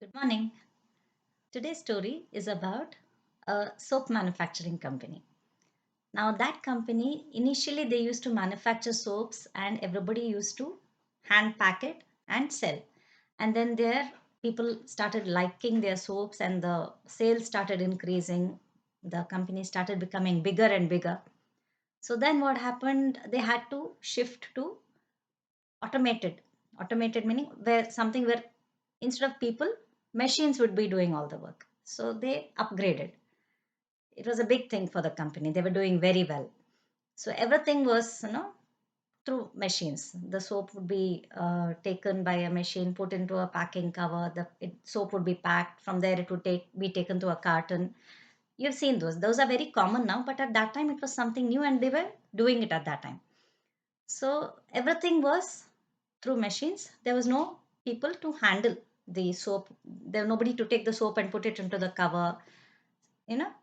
Good morning. Today's story is about a soap manufacturing company. Now, that company initially they used to manufacture soaps and everybody used to hand pack it and sell. And then there people started liking their soaps and the sales started increasing. The company started becoming bigger and bigger. So then what happened? They had to shift to automated. Automated meaning where something where instead of people, machines would be doing all the work. So they upgraded. It was a big thing for the company. They were doing very well. So everything was, through machines. The soap would be taken by a machine, put into a packing cover. Soap would be packed. From there, it would be taken to a carton. You've seen those. Those are very common now, but at that time, it was something new, and they were doing it at that time. So everything was through machines. There was no people to handle the soap. There was nobody to take the soap and put it into the cover.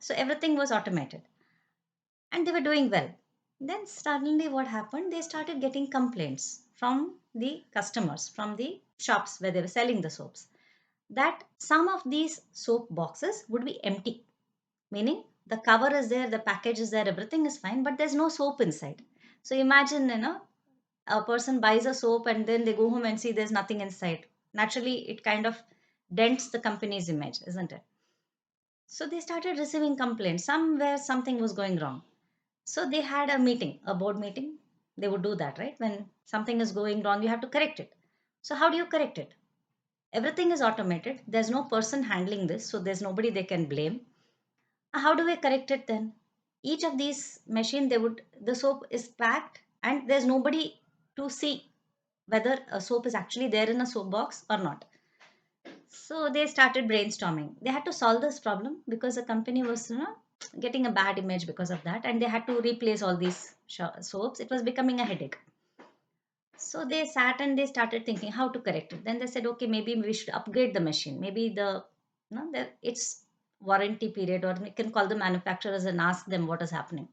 So everything was automated and they were doing well. Then suddenly what happened? They started getting complaints from the customers, from the shops where they were selling the soaps, that some of these soap boxes would be empty, meaning the cover is there, the package is there, everything is fine, but there's no soap inside. So imagine, a person buys a soap and then they go home and see there's nothing inside. Naturally, it kind of dents the company's image, isn't it? So they started receiving complaints, somewhere something was going wrong. So they had a meeting, a board meeting. They would do that, right? When something is going wrong, you have to correct it. So how do you correct it? Everything is automated. There's no person handling this, so there's nobody they can blame. How do we correct it then? Each of these machine, the soap is packed, and there's nobody to see whether a soap is actually there in a soap box or not. So they started brainstorming. They had to solve this problem because the company was, getting a bad image because of that, and they had to replace all these soaps. It was becoming a headache. So they sat and they started thinking how to correct it. Then they said, okay, maybe we should upgrade the machine. Maybe its warranty period, or we can call the manufacturers and ask them what is happening.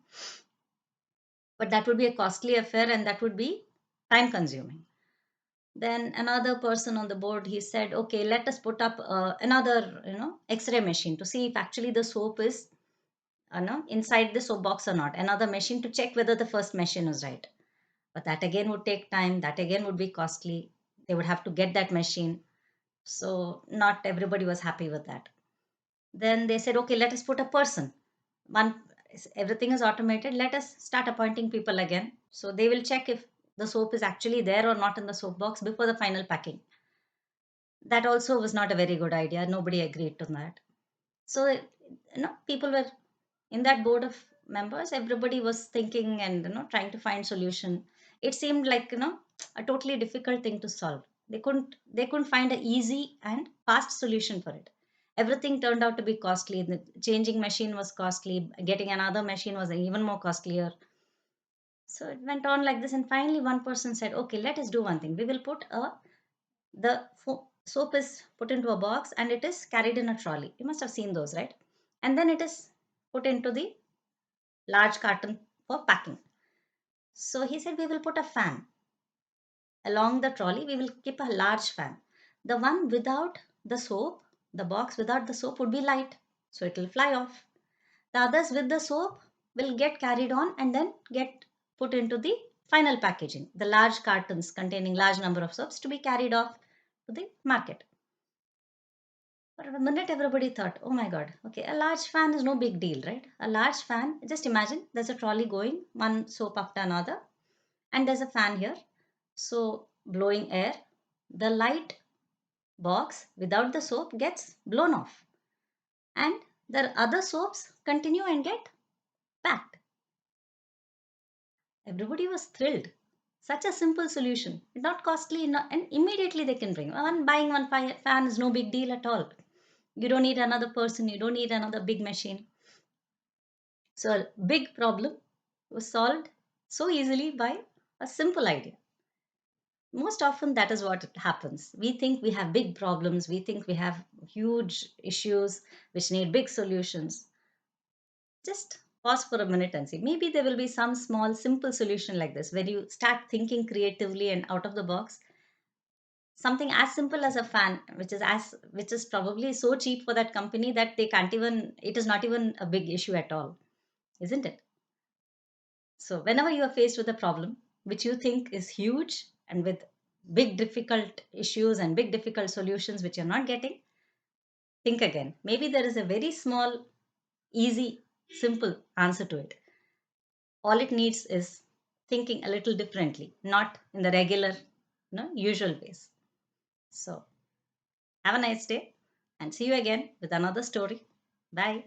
But that would be a costly affair and that would be time consuming. Then another person on the board, he said, okay, let us put up another x-ray machine to see if actually the soap is no, inside the soap box or not. Another machine to check whether the first machine is right. But that again would take time, that again would be costly. They would have to get that machine. So not everybody was happy with that. Then they said, okay, let us put a person. One, everything is automated. Let us start appointing people again. So they will check if the soap is actually there or not in the soap box before the final packing. That also was not a very good idea. Nobody agreed to that. So, people were in that board of members. Everybody was thinking and trying to find solution. It seemed like a totally difficult thing to solve. They couldn't find an easy and fast solution for it. Everything turned out to be costly. The changing machine was costly. Getting another machine was even more costlier. So it went on like this, and finally one person said, "Okay, let us do one thing. We will put a soap is put into a box and it is carried in a trolley. You must have seen those, right? And then it is put into the large carton for packing." So he said, we will put a fan along the trolley. We will keep a large fan. The one without the soap, the box without the soap would be light, so it will fly off. The others with the soap will get carried on and then get put into the final packaging, the large cartons containing large number of soaps to be carried off to the market. For a minute, everybody thought, oh my God, okay, a large fan is no big deal, right? A large fan, just imagine there's a trolley going, one soap after another, and there's a fan here. So, blowing air, the light box without the soap gets blown off, and the other soaps continue and get packed. Everybody was thrilled. Such a simple solution, not costly, and immediately they can bring. Buying one fan is no big deal at all. You don't need another person, you don't need another big machine. So a big problem was solved so easily by a simple idea. Most often, that is what happens. We think we have big problems, we think we have huge issues which need big solutions. Just pause for a minute and see. Maybe there will be some small, simple solution like this where you start thinking creatively and out of the box. something as simple as a fan, which is probably so cheap for that company that they can't even, it is not even a big issue at all, isn't it? So whenever you are faced with a problem which you think is huge and with big difficult issues and big difficult solutions which you're not getting, think again. Maybe there is a very small, easy, simple answer to it. All it needs is thinking a little differently, not in the regular, usual ways. So have a nice day and see you again with another story. Bye.